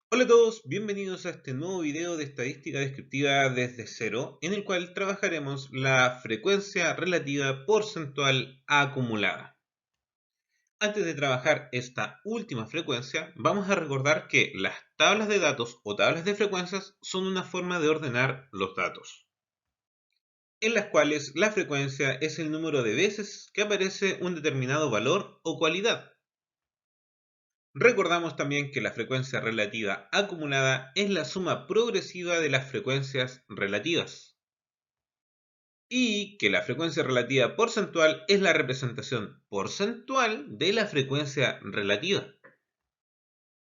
Hola a todos, bienvenidos a este nuevo video de estadística descriptiva desde cero, en el cual trabajaremos la frecuencia relativa porcentual acumulada. Antes de trabajar esta última frecuencia, vamos a recordar que las tablas de datos o tablas de frecuencias son una forma de ordenar los datos, en las cuales la frecuencia es el número de veces que aparece un determinado valor o cualidad. Recordamos también que la frecuencia relativa acumulada es la suma progresiva de las frecuencias relativas y que la frecuencia relativa porcentual es la representación porcentual de la frecuencia relativa.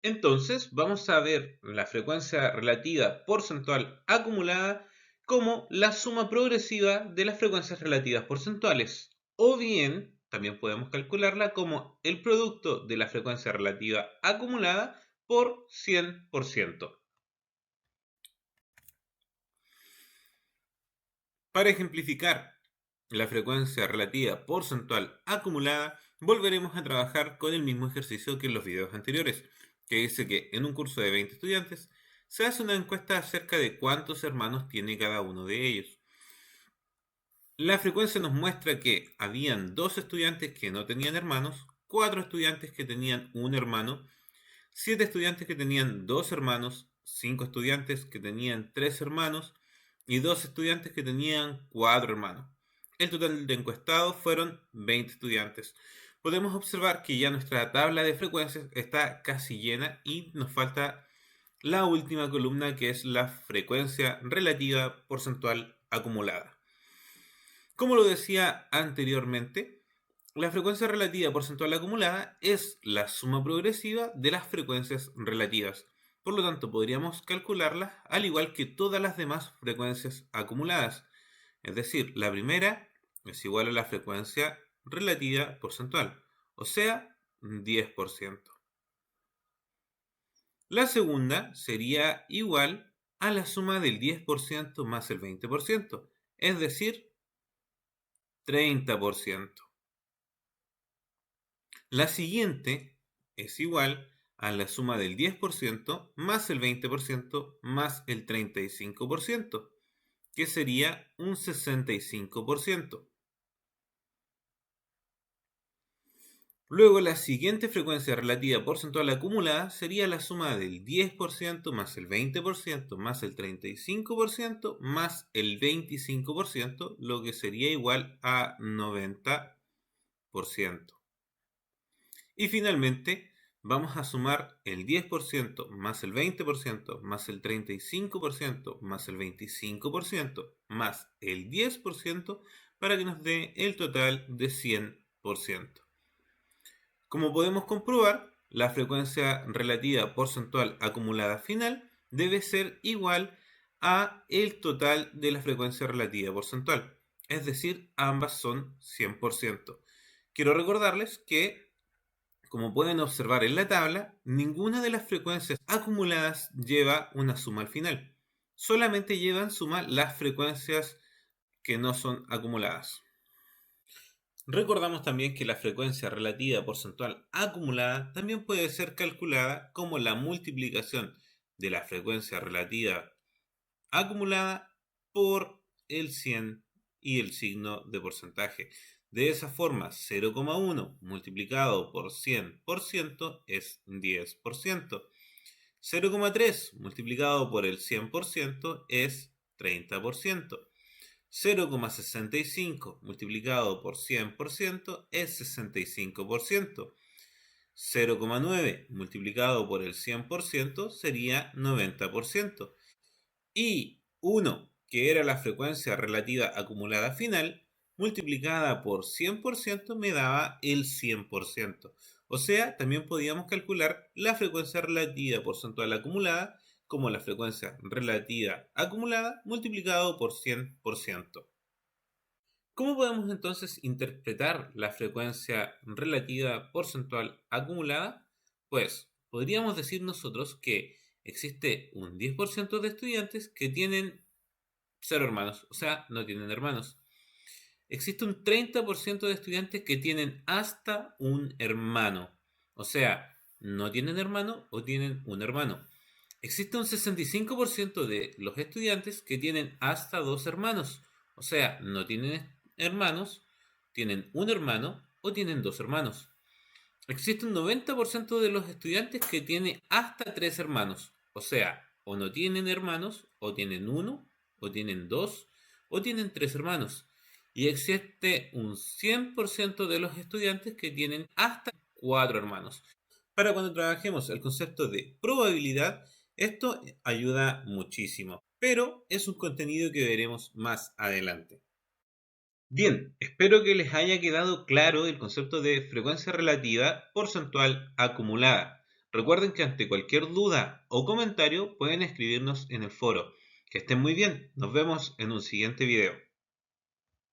Entonces vamos a ver la frecuencia relativa porcentual acumulada como la suma progresiva de las frecuencias relativas porcentuales, o bien también podemos calcularla como el producto de la frecuencia relativa acumulada por 100%. Para ejemplificar la frecuencia relativa porcentual acumulada, volveremos a trabajar con el mismo ejercicio que en los videos anteriores, que dice que en un curso de 20 estudiantes se hace una encuesta acerca de cuántos hermanos tiene cada uno de ellos. La frecuencia nos muestra que habían 2 estudiantes que no tenían hermanos, 4 estudiantes que tenían un hermano, 7 estudiantes que tenían 2 hermanos, 5 estudiantes que tenían 3 hermanos y 2 estudiantes que tenían 4 hermanos. El total de encuestados fueron 20 estudiantes. Podemos observar que ya nuestra tabla de frecuencias está casi llena y nos falta la última columna, que es la frecuencia relativa porcentual acumulada. Como lo decía anteriormente, la frecuencia relativa porcentual acumulada es la suma progresiva de las frecuencias relativas. Por lo tanto, podríamos calcularla al igual que todas las demás frecuencias acumuladas. Es decir, la primera es igual a la frecuencia relativa porcentual, o sea, 10%. La segunda sería igual a la suma del 10% más el 20%, es decir, 30%. La siguiente es igual a la suma del 10% más el 20% más el 35%, que sería un 65%. Luego, la siguiente frecuencia relativa porcentual acumulada sería la suma del 10% más el 20% más el 35% más el 25%, lo que sería igual a 90%. Y finalmente, vamos a sumar el 10% más el 20% más el 35% más el 25% más el 10% para que nos dé el total de 100%. Como podemos comprobar, la frecuencia relativa porcentual acumulada final debe ser igual a el total de la frecuencia relativa porcentual. Es decir, ambas son 100%. Quiero recordarles que, como pueden observar en la tabla, ninguna de las frecuencias acumuladas lleva una suma al final. Solamente llevan suma las frecuencias que no son acumuladas. Recordamos también que la frecuencia relativa porcentual acumulada también puede ser calculada como la multiplicación de la frecuencia relativa acumulada por el 100 y el signo de porcentaje. De esa forma, 0,1 multiplicado por 100% es 10%. 0,3 multiplicado por el 100% es 30%. 0,65 multiplicado por 100% es 65%. 0,9 multiplicado por el 100% sería 90%. Y 1, que era la frecuencia relativa acumulada final, multiplicada por 100% me daba el 100%. O sea, también podíamos calcular la frecuencia relativa porcentual acumulada como la frecuencia relativa acumulada multiplicado por 100%. ¿Cómo podemos entonces interpretar la frecuencia relativa porcentual acumulada? Pues podríamos decir nosotros que existe un 10% de estudiantes que tienen cero hermanos, o sea, no tienen hermanos. Existe un 30% de estudiantes que tienen hasta un hermano, o sea, no tienen hermano o tienen un hermano. Existe un 65% de los estudiantes que tienen hasta 2 hermanos, o sea, no tienen hermanos, tienen un hermano o tienen 2 hermanos. Existe un 90% de los estudiantes que tiene hasta 3 hermanos, o sea, o no tienen hermanos, o tienen uno, o tienen dos, o tienen 3 hermanos. Y existe un 100% de los estudiantes que tienen hasta 4 hermanos. Para cuando trabajemos el concepto de probabilidad, esto ayuda muchísimo, pero es un contenido que veremos más adelante. Bien, espero que les haya quedado claro el concepto de frecuencia relativa porcentual acumulada. Recuerden que ante cualquier duda o comentario pueden escribirnos en el foro. Que estén muy bien, nos vemos en un siguiente video.